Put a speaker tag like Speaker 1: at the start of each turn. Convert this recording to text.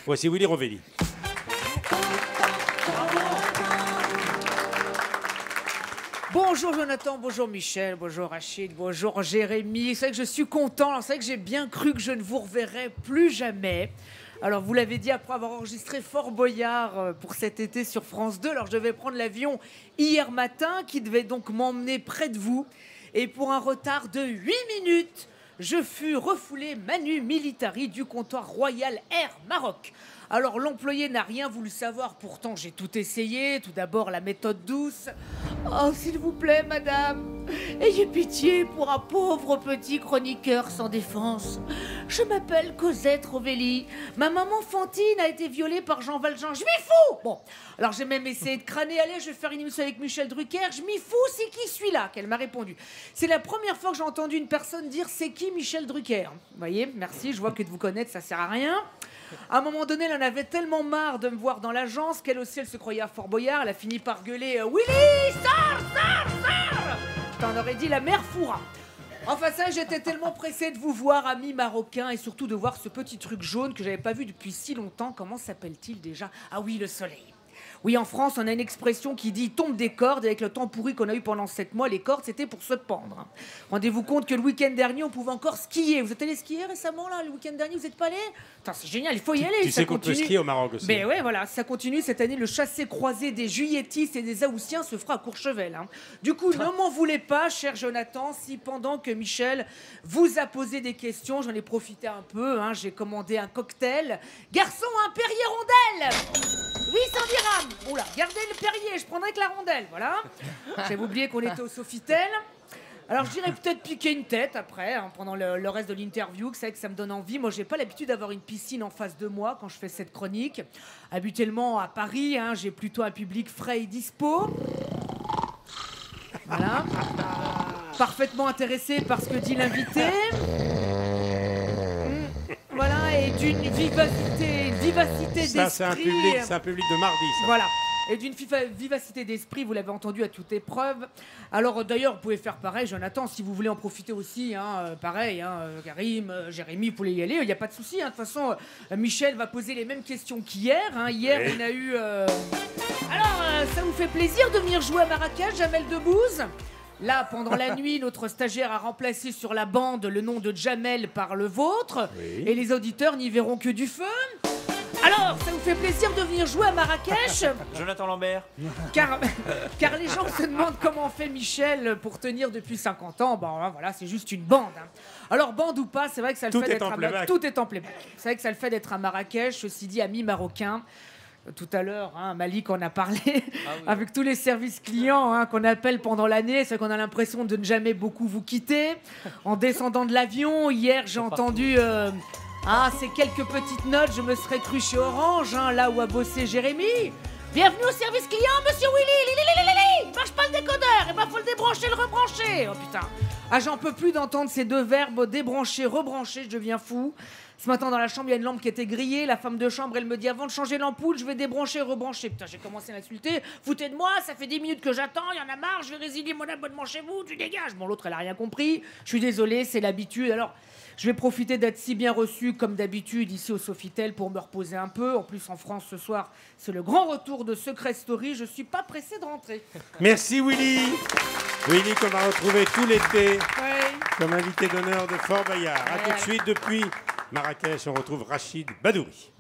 Speaker 1: Voici Willy Rovelli.
Speaker 2: Bonjour Jonathan, bonjour Michel, bonjour Rachid, bonjour Jérémy. C'est vrai que je suis content, c'est vrai que j'ai bien cru que je ne vous reverrai plus jamais. Alors vous l'avez dit, après avoir enregistré Fort Boyard pour cet été sur France 2, alors je devais prendre l'avion hier matin qui devait donc m'emmener près de vous. Et pour un retard de 8 minutes, je fus refoulé manu militari du comptoir Royal Air Maroc. Alors l'employé n'a rien voulu savoir, pourtant j'ai tout essayé. Tout d'abord la méthode douce. Oh s'il vous plaît madame, ayez pitié pour un pauvre petit chroniqueur sans défense. Je m'appelle Cosette Rovelli. Ma maman Fantine a été violée par Jean Valjean. Je m'y fous. Bon, alors j'ai même essayé de crâner. Allez, je vais faire une émission avec Michel Drucker. Je m'y fous, c'est qui celui-là? Qu'elle m'a répondu. C'est la première fois que j'ai entendu une personne dire c'est qui Michel Drucker. Vous voyez, merci, je vois que de vous connaître ça sert à rien. À un moment donné, elle en avait tellement marre de me voir dans l'agence qu'elle aussi, elle se croyait à Fort Boyard. Elle a fini par gueuler Willy, sors, sors, sors. T'en aurais dit la mère Foura. Enfin ça, j'étais tellement pressée de vous voir, amis marocains, et surtout de voir ce petit truc jaune que j'avais pas vu depuis si longtemps. Comment s'appelle-t-il déjà? Ah oui, le soleil. Oui, en France, on a une expression qui dit « tombe des cordes » et avec le temps pourri qu'on a eu pendant 7 mois, les cordes, c'était pour se pendre. Rendez-vous compte que le week-end dernier, on pouvait encore skier. Vous êtes allé skier récemment, là, le week-end dernier? Vous n'êtes pas allé? C'est génial, il faut y aller.
Speaker 1: Tu sais qu'on peut skier au Maroc aussi.
Speaker 2: Mais ouais, voilà, ça continue. Cette année, le chassé-croisé des juilletistes et des Haussiens se fera à Courchevel. Hein. Du coup, ne m'en voulez pas, cher Jonathan, si pendant que Michel vous a posé des questions, j'en ai profité un peu, hein, j'ai commandé un cocktail. Garçon, un Perrier rondelle 800 dirhams. Oula, gardez le Perrier, je prendrai que la rondelle, voilà. J'avais oublié qu'on était au Sofitel. Alors je dirais peut-être piquer une tête après, hein, pendant le reste de l'interview, que c'est vrai que ça me donne envie. Moi, j'ai pas l'habitude d'avoir une piscine en face de moi quand je fais cette chronique. Habituellement, à Paris, hein, j'ai plutôt un public frais et dispo. Voilà. Parfaitement intéressé par ce que dit l'invité. Voilà, et d'une vivacité d'esprit.
Speaker 1: Ça, c'est un public de mardi, ça.
Speaker 2: Voilà. Et d'une vivacité d'esprit, vous l'avez entendu à toute épreuve. Alors d'ailleurs, vous pouvez faire pareil, Jonathan, si vous voulez en profiter aussi, hein, pareil, hein, Karim, Jérémy, vous pouvez y aller, il n'y a pas de souci. Hein. De toute façon, Michel va poser les mêmes questions qu'hier. Hein. Hier, on a eu... Alors, ça vous fait plaisir de venir jouer à Marrakech, Jamel Debbouze? Là, pendant la nuit, notre stagiaire a remplacé sur la bande le nom de Jamel par le vôtre. Oui. Et les auditeurs n'y verront que du feu. Alors, ça vous fait plaisir de venir jouer à Marrakech?
Speaker 3: Jonathan Lambert.
Speaker 2: Car les gens se demandent comment fait Michel pour tenir depuis 50 ans. Bon, voilà, c'est juste une bande. Hein. Alors, bande ou pas, c'est vrai que ça le fait d'être tout est en playback. C'est vrai que ça le fait d'être à Marrakech. Ceci dit, amis marocains. Tout à l'heure, hein, Malik en a parlé, oui. Avec tous les services clients hein, qu'on appelle pendant l'année, c'est qu'on a l'impression de ne jamais beaucoup vous quitter. En descendant de l'avion, hier, j'ai entendu... ces quelques petites notes, je me serais cru chez Orange, hein, là où a bossé Jérémy. Bienvenue au service client, monsieur Willy. Il marche pas le décodeur, et ben faut le débrancher, le rebrancher. Oh putain. Ah, j'en peux plus d'entendre ces deux verbes, débrancher, rebrancher, je deviens fou. Ce matin, dans la chambre, il y a une lampe qui était grillée. La femme de chambre, elle me dit, avant de changer l'ampoule, je vais débrancher, rebrancher. Putain, j'ai commencé à l'insulter. Foutez de moi, ça fait 10 minutes que j'attends, il y en a marre, je vais résilier mon abonnement chez vous, tu dégages. Bon, l'autre, elle a rien compris. Je suis désolé, c'est l'habitude. Alors, je vais profiter d'être si bien reçu comme d'habitude ici au Sofitel pour me reposer un peu. En plus, en France, ce soir, c'est le grand retour de Secret Story. Je suis pas pressé de rentrer.
Speaker 1: Merci, Willy. Willy qu'on va retrouver tout l'été comme invité d'honneur de Fort Boyard. A tout de suite depuis Marrakech, on retrouve Rachid Badouri.